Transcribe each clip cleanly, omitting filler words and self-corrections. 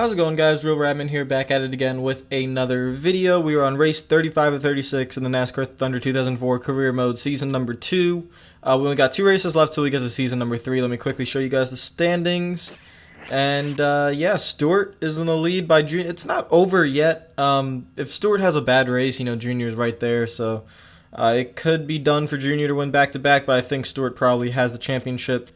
How's it going, guys? RealRadman here, back at it again with another video. We were on race 35 of 36 in the NASCAR Thunder 2004 Career Mode, season number 2. We only got 2 races left till we get to season number 3. Let me quickly show you guys the standings. And yeah, Stewart is in the lead by Junior. It's not over yet. If Stewart has a bad race, you know, Junior's right there, so it could be done for Junior to win back-to-back, but I think Stewart probably has the championship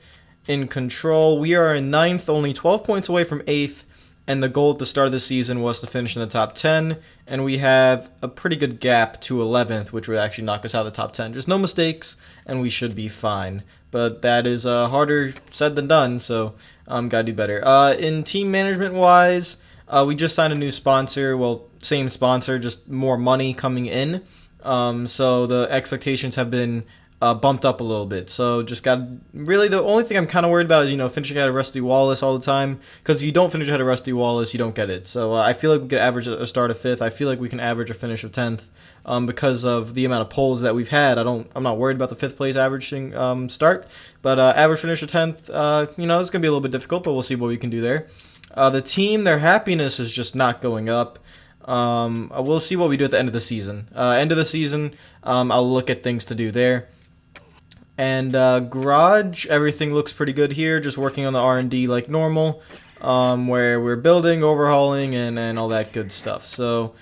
in control. We are in 9th, only 12 points away from 8th. And the goal at the start of the season was to finish in the top 10, and we have a pretty good gap to 11th, which would actually knock us out of the top 10. Just no mistakes, and we should be fine. But that is harder said than done, so gotta do better. In team management-wise, we just signed a new sponsor. Well, same sponsor, just more money coming in. So the expectations have been bumped up a little bit. So just got really the only thing I'm kind of worried about is, you know, finishing ahead of Rusty Wallace all the time, because if you don't finish ahead of Rusty Wallace, you don't get it. So I feel like we could average a start of 5th. I feel like we can average a finish of 10th because of the amount of poles that we've had. I'm not worried about the 5th place averaging start, but average finish of 10th, you know, it's gonna be a little bit difficult, but we'll see what we can do there. The team, their happiness is just not going up. We'll see what we do at the end of the season. End of the season, I'll look at things to do there. And garage, everything looks pretty good here, just working on the R&D like normal, where we're building, overhauling, and all that good stuff. So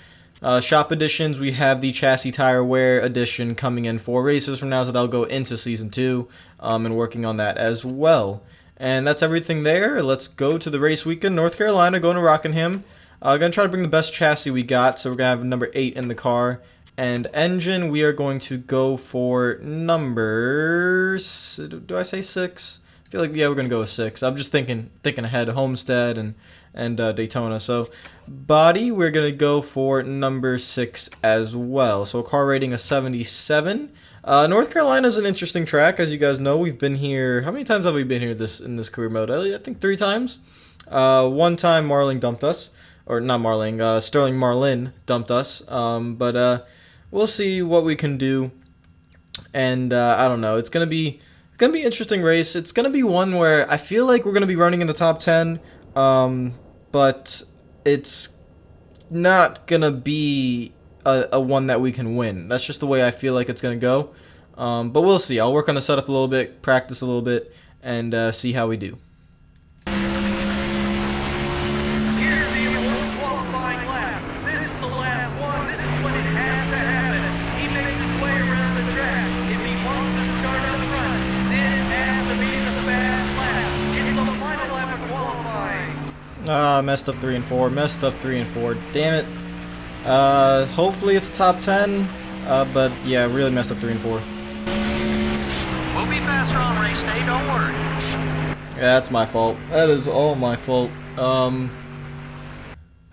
shop additions, we have the chassis tire wear edition coming in 4 races from now, so that'll go into season 2, and working on that as well. And that's everything there. Let's go to the race weekend. North Carolina, going to Rockingham. Gonna try to bring the best chassis we got, so we're gonna have number 8 in the car. And engine, we are going to go for numbers. Do I say 6? I feel like, yeah, we're going to go with 6. I'm just thinking ahead, Homestead and Daytona. So body, we're going to go for number 6 as well. So a car rating of 77. North Carolina is an interesting track. As you guys know, we've been here. How many times have we been here in this career mode? I think 3 times. One time Marling dumped us. Or not Marling, Sterling Marlin dumped us. We'll see what we can do, and I don't know. It's gonna be an interesting race. It's gonna be one where I feel like we're gonna be running in the top 10, but it's not gonna be a one that we can win. That's just the way I feel like it's gonna go. But we'll see. I'll work on the setup a little bit, practice a little bit, and see how we do. Messed up 3 and 4. Messed up 3 and 4. Damn it. Hopefully it's a top 10. But yeah, really messed up 3 and 4. We'll be faster on race day, don't worry. Yeah, that's my fault. That is all my fault.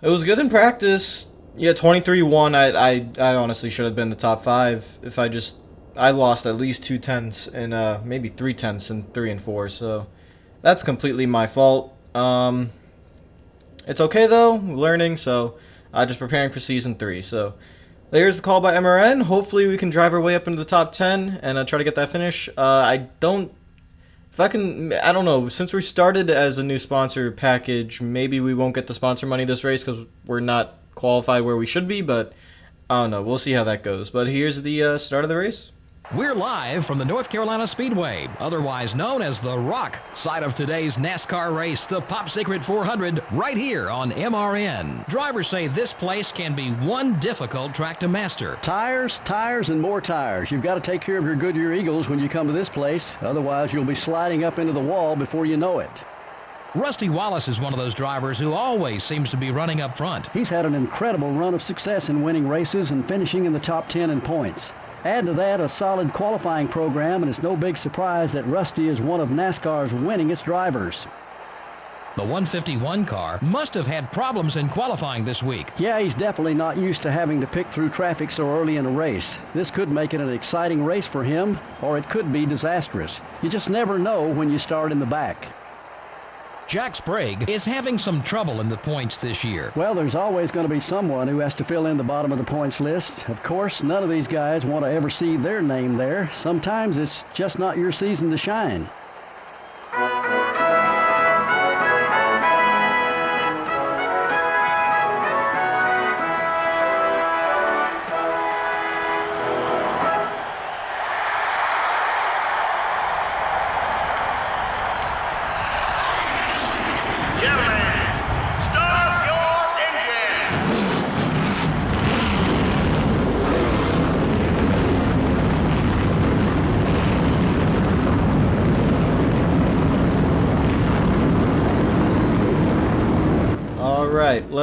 It was good in practice. Yeah, 23-1. I honestly should have been the top 5 if I lost at least 2 tenths and maybe 3 tenths in 3 and 4. So that's completely my fault. It's okay though, we're learning, so just preparing for season 3. So there's the call by MRN. Hopefully we can drive our way up into the top 10 and try to get that finish. I don't know, since we started as a new sponsor package, maybe we won't get the sponsor money this race because we're not qualified where we should be, but I don't know, we'll see how that goes. But here's the start of the race. We're live from the North Carolina Speedway, otherwise known as the Rock side of today's NASCAR race, the Pop Secret 400, right here on MRN. Drivers say this place can be one difficult track to master. Tires, tires, and more tires. You've got to take care of your Goodyear Eagles when you come to this place. Otherwise, you'll be sliding up into the wall before you know it. Rusty Wallace is one of those drivers who always seems to be running up front. He's had an incredible run of success in winning races and finishing in the top 10 in points. Add to that a solid qualifying program, and it's no big surprise that Rusty is one of NASCAR's winningest drivers. The 151 car must have had problems in qualifying this week. Yeah, he's definitely not used to having to pick through traffic so early in a race. This could make it an exciting race for him, or it could be disastrous. You just never know when you start in the back. Jack Sprague is having some trouble in the points this year. Well, there's always going to be someone who has to fill in the bottom of the points list. Of course, none of these guys want to ever see their name there. Sometimes it's just not your season to shine.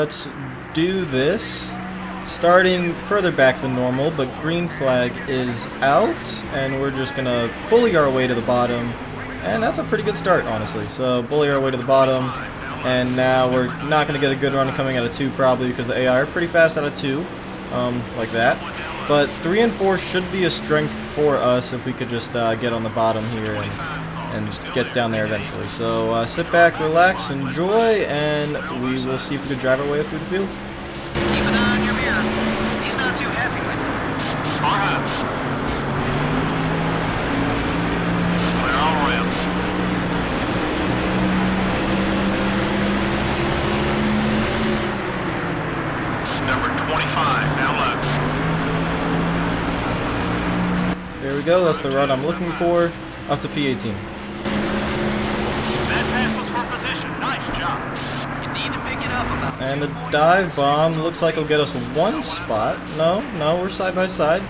let's do this. Starting further back than normal, but green flag is out, and we're just gonna bully our way to the bottom. And that's a pretty good start, honestly. So bully our way to the bottom, and now we're not gonna get a good run coming out of 2 probably because the AI are pretty fast out of 2, like that. But 3 and 4 should be a strength for us if we could just get on the bottom here and get down there eventually. So sit back, relax, enjoy, and we will see if we can drive our way up through the field. Keep an eye on your mirror. He's not too happy with you. All right. Clear all around. Number 25, now left. There we go, that's the run I'm looking for, up to P18. That pass was for position. Nice job. You need to pick it up about And the dive bomb looks like it'll get us 1 spot. No, we're side by side.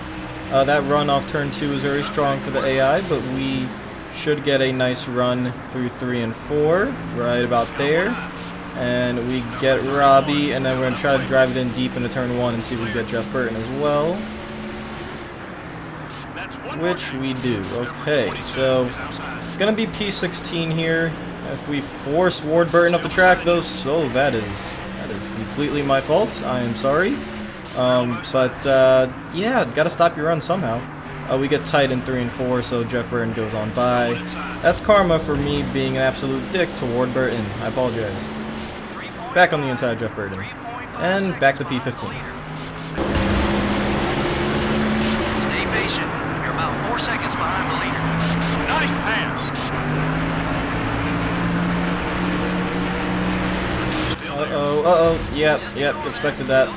That run off turn 2 is very strong for the AI, but we should get a nice run through 3 and 4, right about there. And we get Robbie, and then we're going to try to drive it in deep into turn 1 and see if we can get Jeff Burton as well. Which we do. Okay, so gonna be P16 here. If we force Ward Burton up the track, though, so that is completely my fault. I am sorry. Yeah, gotta stop your run somehow. We get tight in 3 and 4, so Jeff Burton goes on by. That's karma for me being an absolute dick to Ward Burton. I apologize. Back on the inside of Jeff Burton. And back to P15. Stay patient. You're about 4 seconds behind the leader. Nice pass. Uh-oh. Yep, expected that.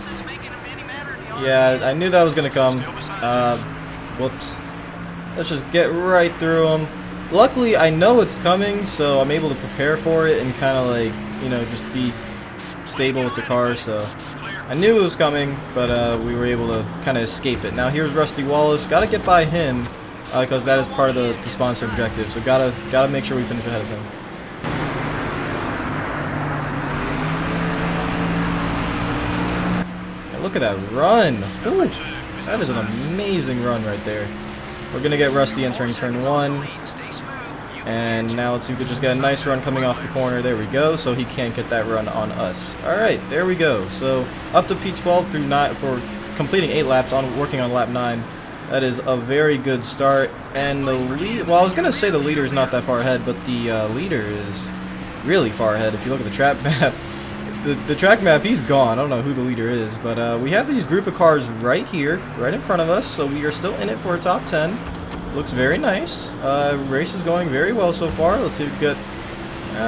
Yeah, I knew that was gonna come. Whoops. Let's just get right through him. Luckily, I know it's coming, so I'm able to prepare for it and kind of like, you know, just be stable with the car, so I knew it was coming, but we were able to kind of escape it. Now here's Rusty Wallace. Gotta get by him, because that is part of the sponsor objective, so gotta make sure we finish ahead of him. Look at that run! Ooh, that is an amazing run right there. We're gonna get Rusty entering turn 1, and now let's see if we can just get a nice run coming off the corner. There we go. So he can't get that run on us. All right, there we go. So up to P12 through 9 for completing 8 laps on working on lap 9. That is a very good start. And the lead. Well, I was gonna say the leader is not that far ahead, but the leader is really far ahead. If you look at the track map. The track map, he's gone. I don't know who the leader is, but we have these group of cars right here, right in front of us, so we are still in it for a top 10. Looks very nice. Race is going very well so far. Let's see if we get...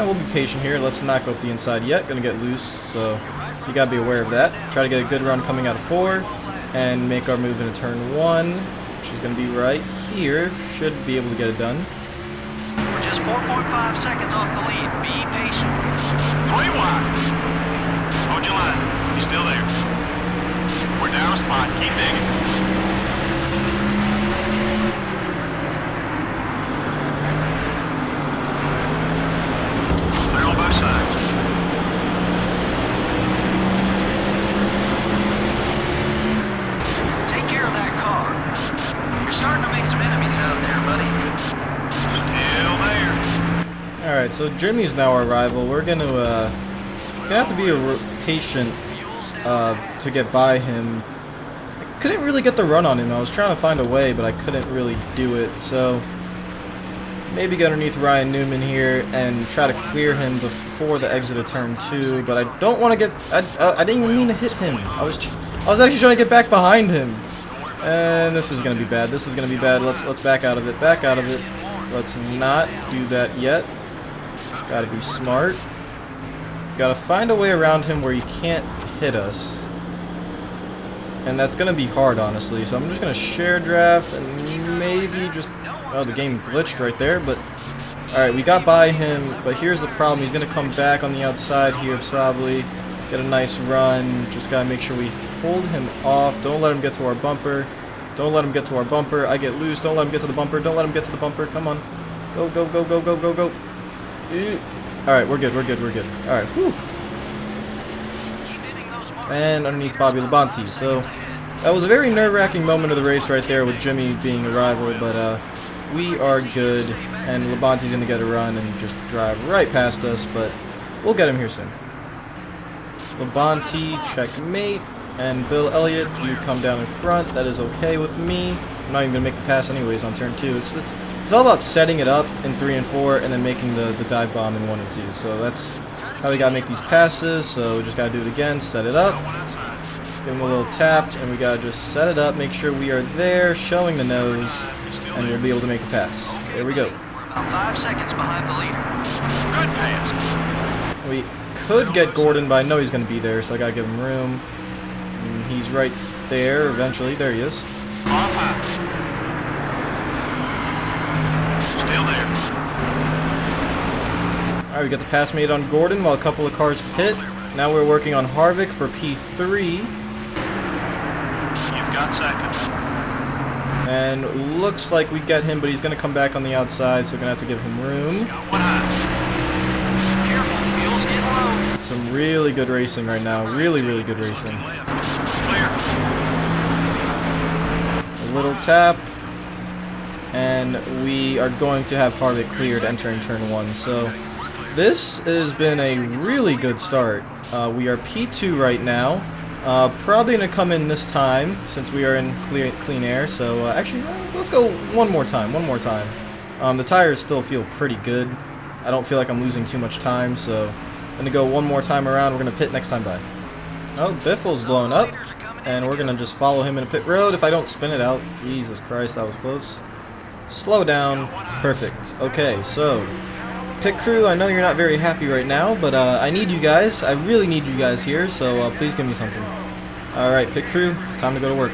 we'll be patient here. Let's not go up the inside yet. Gonna get loose, so you gotta be aware of that. Try to get a good run coming out of 4, and make our move into turn 1, which is gonna be right here. Should be able to get it done. We're just 4.5 seconds off the lead. Be patient. 3 wide. Hold your line. He's still there. We're down a spot. Keep digging. Clear on both sides. Take care of that car. You're starting to make some enemies out there, buddy. Still there. Alright, so Jimmy's now our rival. We're gonna have to be patient to get by him. I couldn't really get the run on him. I was trying to find a way, but I couldn't really do it. So maybe get underneath Ryan Newman here and try to clear him before the exit of turn 2. But I don't want to get. I didn't even mean to hit him. I was actually trying to get back behind him. And this is gonna be bad. This is gonna be bad. Let's back out of it. Back out of it. Let's not do that yet. Gotta be smart. Gotta find a way around him where he can't hit us. And that's gonna be hard, honestly. So I'm just gonna share draft and maybe just... Oh, the game glitched right there, but... Alright, we got by him, but here's the problem. He's gonna come back on the outside here, probably. Get a nice run. Just gotta make sure we hold him off. Don't let him get to our bumper. Don't let him get to our bumper. I get loose. Don't let him get to the bumper. Don't let him get to the bumper. Come on. Go, go, go, go, go, go, go. Alright, we're good, we're good, we're good. Alright, whew. and underneath Bobby Labonte. So that was a very nerve-wracking moment of the race right there with Jimmy being a rival, but we are good, and Labonte's going to get a run and just drive right past us, but we'll get him here soon. Labonte, checkmate, and Bill Elliott, you come down in front. That is okay with me. I'm not even going to make the pass anyways on turn 2. It's all about setting it up in 3 and 4 and then making the dive bomb in 1 and 2. So that's how we got to make these passes. So we just got to do it again, set it up, give him a little tap, and we got to just set it up, make sure we are there, showing the nose, and we'll be able to make the pass. There we go. About 5 seconds behind the leader. Good pass. We could get Gordon, but I know he's going to be there, so I got to give him room. And he's right there eventually. There he is. Off high. Still there. Alright, we got the pass made on Gordon while a couple of cars pit. Now we're working on Harvick for P3. You've got seconds. And looks like we get him, but he's going to come back on the outside, so we're going to have to give him room. Got one high. Careful, fuel's getting low. Some really good racing right now. Really, really good racing. Clear. A little tap. And we are going to have Harvick cleared entering turn 1. So this has been a really good start. We are P2 right now. Probably going to come in this time since we are in clean air. So actually, let's go one more time. The tires still feel pretty good. I don't feel like I'm losing too much time. So I'm going to go one more time around. We're going to pit next time by. Oh, Biffle's blown up. And we're going to just follow him in a pit road if I don't spin it out. Jesus Christ, that was close. Slow down. Perfect. Okay, so pit crew, I know you're not very happy right now, but I need you guys. I really need you guys here, so please give me something. Alright, pit crew, time to go to work.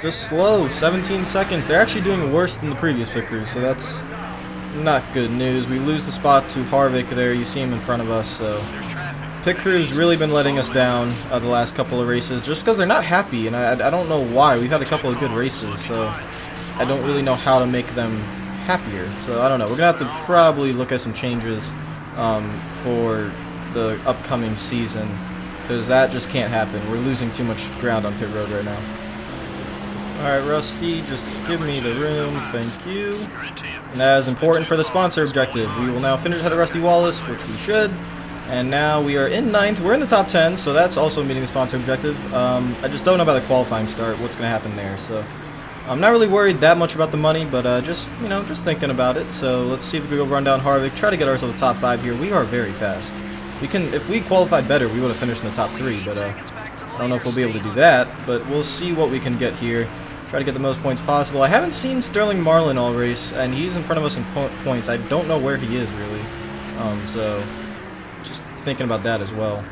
Just slow, 17 seconds. They're actually doing worse than the previous pit crews, so that's not good news. We lose the spot to Harvick there. You see him in front of us, so pit crew's really been letting us down the last couple of races just because they're not happy, and I don't know why. We've had a couple of good races, so I don't really know how to make them happier. So I don't know. We're going to have to probably look at some changes for the upcoming season because that just can't happen. We're losing too much ground on pit road right now. Alright, Rusty, just give me the room, thank you. And that is important for the sponsor objective. We will now finish ahead of Rusty Wallace, which we should. And now we are in 9th. We're in the top 10, so that's also meeting the sponsor objective. I just don't know about the qualifying start, what's going to happen there. So I'm not really worried that much about the money, but just thinking about it. So let's see if we can go run down Harvick, try to get ourselves a top 5 here. We are very fast. We can, if we qualified better, we would have finished in the top 3, but I don't know if we'll be able to do that. But we'll see what we can get here. Try to get the most points possible. I haven't seen Sterling Marlin all race, and he's in front of us in points. I don't know where he is, really. So, just thinking about that as well.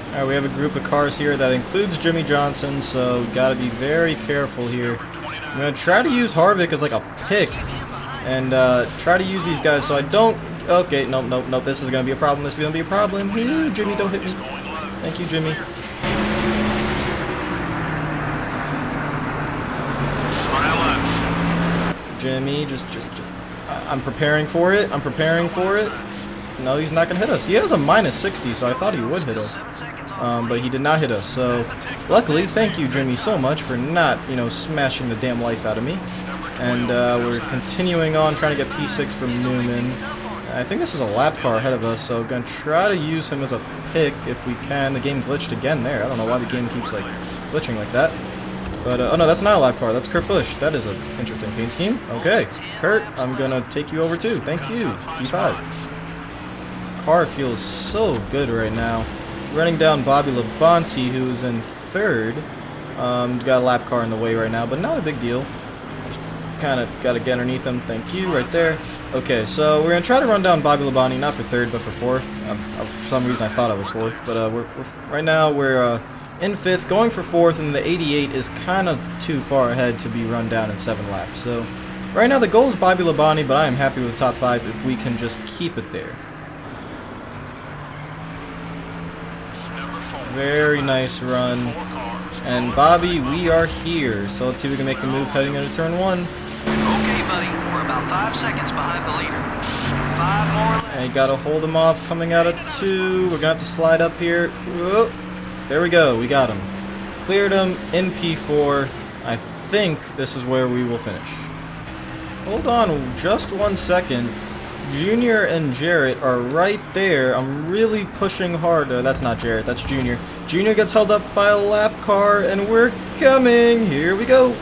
Alright, we have a group of cars here that includes Jimmy Johnson, so we gotta be very careful here. I'm gonna try to use Harvick as like a pick, and try to use these guys so I don't... Okay, nope, this is gonna be a problem, Hey, Jimmy, don't hit me. Thank you, Jimmy. Jimmy, just I'm preparing for it. No, he's not going to hit us. He has a minus 60, so I thought he would hit us. But he did not hit us. So, luckily, thank you, Jimmy, so much for not, smashing the damn life out of me. And we're continuing on, trying to get P6 from Newman. I think this is a lap car ahead of us, so going to try to use him as a pick if we can. The game glitched again there. I don't know why the game keeps, glitching like that. But, oh no, that's not a lap car. That's Kurt Busch. That is an interesting paint scheme. Okay, Kurt, I'm going to take you over too. Thank you. P5. Car feels so good right now. Running down Bobby Labonte, who's in 3rd. Got a lap car in the way right now, but not a big deal. Just kind of got to get underneath him. Thank you, right there. Okay, so we're going to try to run down Bobby Labonte, not for 3rd, but for 4th. For some reason, I thought I was 4th, but right now we're in 5th, going for 4th, and the 88 is kind of too far ahead to be run down in 7 laps. So Right now the goal is Bobby Labonte, but I am happy with the top 5 if we can just keep it there. Very nice run. And Bobby, we are here. So let's see if we can make the move heading into turn 1. Okay, buddy. We're about 5 seconds behind the leader. 5 more left. And you gotta hold him off coming out of 2. We're gonna have to slide up here. Whoop. There we go. We got him. Cleared him in P4. I think this is where we will finish. Hold on just 1 second. Junior and Jarrett are right there. I'm really pushing hard. That's not Jarrett, that's Junior. Junior gets held up by a lap car, and we're coming. Here we go. The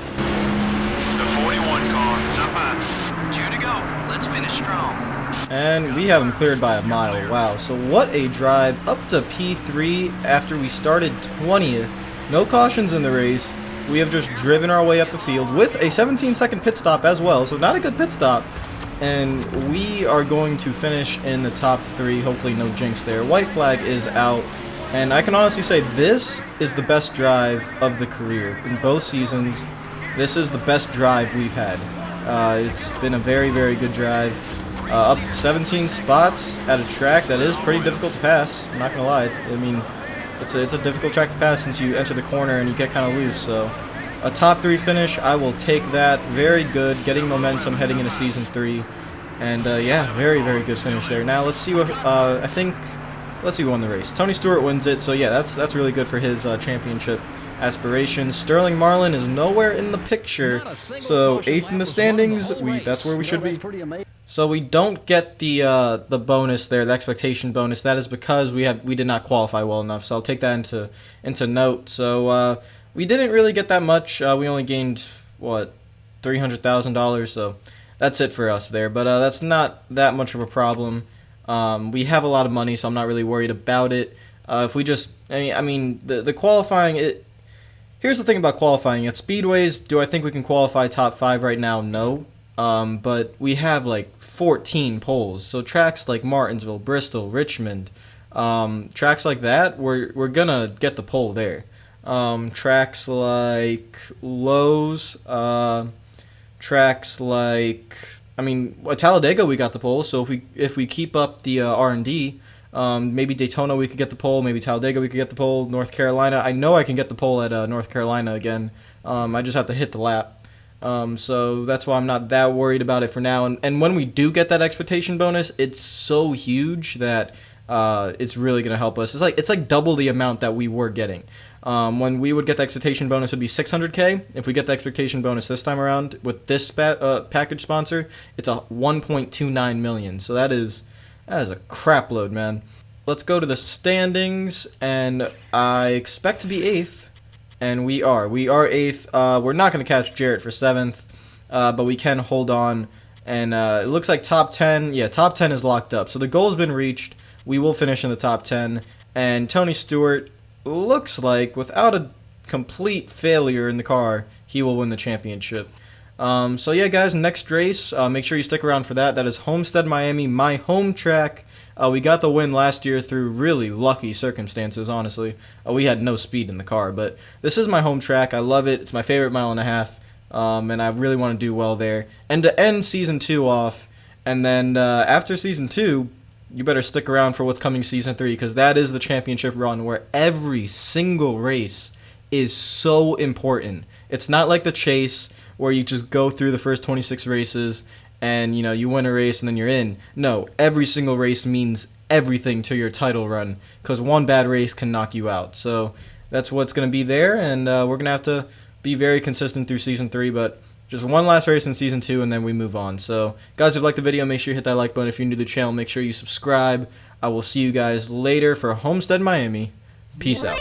41 car, top 5. 2 to go. Let's finish strong. And we have him cleared by a mile. Wow, so what a drive up to P3 after we started 20th. No cautions in the race. We have just driven our way up the field with a 17-second pit stop as well, so not a good pit stop. And we are going to finish in the top 3. Hopefully no jinx there. White flag is out. And I can honestly say this is the best drive of the career. In both seasons, this is the best drive we've had. It's been a very, very good drive. Up 17 spots at a track that is pretty difficult to pass. I'm not going to lie. I mean, it's a difficult track to pass since you enter the corner and you get kind of loose. So a top 3 finish, I will take that. Very good, getting momentum heading into season 3, and yeah, very, very good finish there. Now let's see what let's see who won the race. Tony Stewart wins it, so yeah, that's really good for his championship aspirations. Sterling Marlin is nowhere in the picture, so 8th in the standings. That's where we should be. So we don't get the bonus there, the expectation bonus. That is because we did not qualify well enough. So I'll take that into note. So we didn't really get that much. We only gained, what, $300,000, so that's it for us there. But that's not that much of a problem. We have a lot of money, so I'm not really worried about it. If we just, I mean, the qualifying, here's the thing about qualifying. At speedways, do I think we can qualify top 5 right now? No. But we have like 14 poles. So tracks like Martinsville, Bristol, Richmond, tracks like that, we're gonna get the pole there. Tracks like Lowe's, tracks like, I mean, at Talladega we got the pole, so if we keep up the R&D, maybe Daytona we could get the pole, maybe Talladega we could get the pole, North Carolina, I know I can get the pole at North Carolina again, I just have to hit the lap, so that's why I'm not that worried about it for now, and when we do get that expectation bonus, it's so huge that it's really going to help us. It's like double the amount that we were getting. When we would get the expectation bonus, it would be 600K. If we get the expectation bonus this time around with this package sponsor, it's a 1.29 million. So that is a crap load, man. Let's go to the standings, and I expect to be 8th, and we are 8th. We're not going to catch Jarrett for 7th, but we can hold on. And it looks like top 10. Yeah, top 10 is locked up. So the goal has been reached. We will finish in the top 10. And Tony Stewart looks like, without a complete failure in the car, he will win the championship. So yeah, guys, next race, make sure you stick around for that. That is Homestead, Miami, my home track. We got the win last year through really lucky circumstances, honestly. We had no speed in the car, but this is my home track. I love it. It's my favorite mile and a half, and I really want to do well there. And to end Season 2 off, and then after Season 2, you better stick around for what's coming Season 3, because that is the championship run where every single race is so important. It's not like the chase where you just go through the first 26 races and, you know, you win a race and then you're in. No, every single race means everything to your title run, because one bad race can knock you out. So that's what's going to be there, and we're going to have to be very consistent through Season 3, but just one last race in Season 2, and then we move on. So, guys, if you liked the video, make sure you hit that like button. If you're new to the channel, make sure you subscribe. I will see you guys later for Homestead, Miami. Peace out.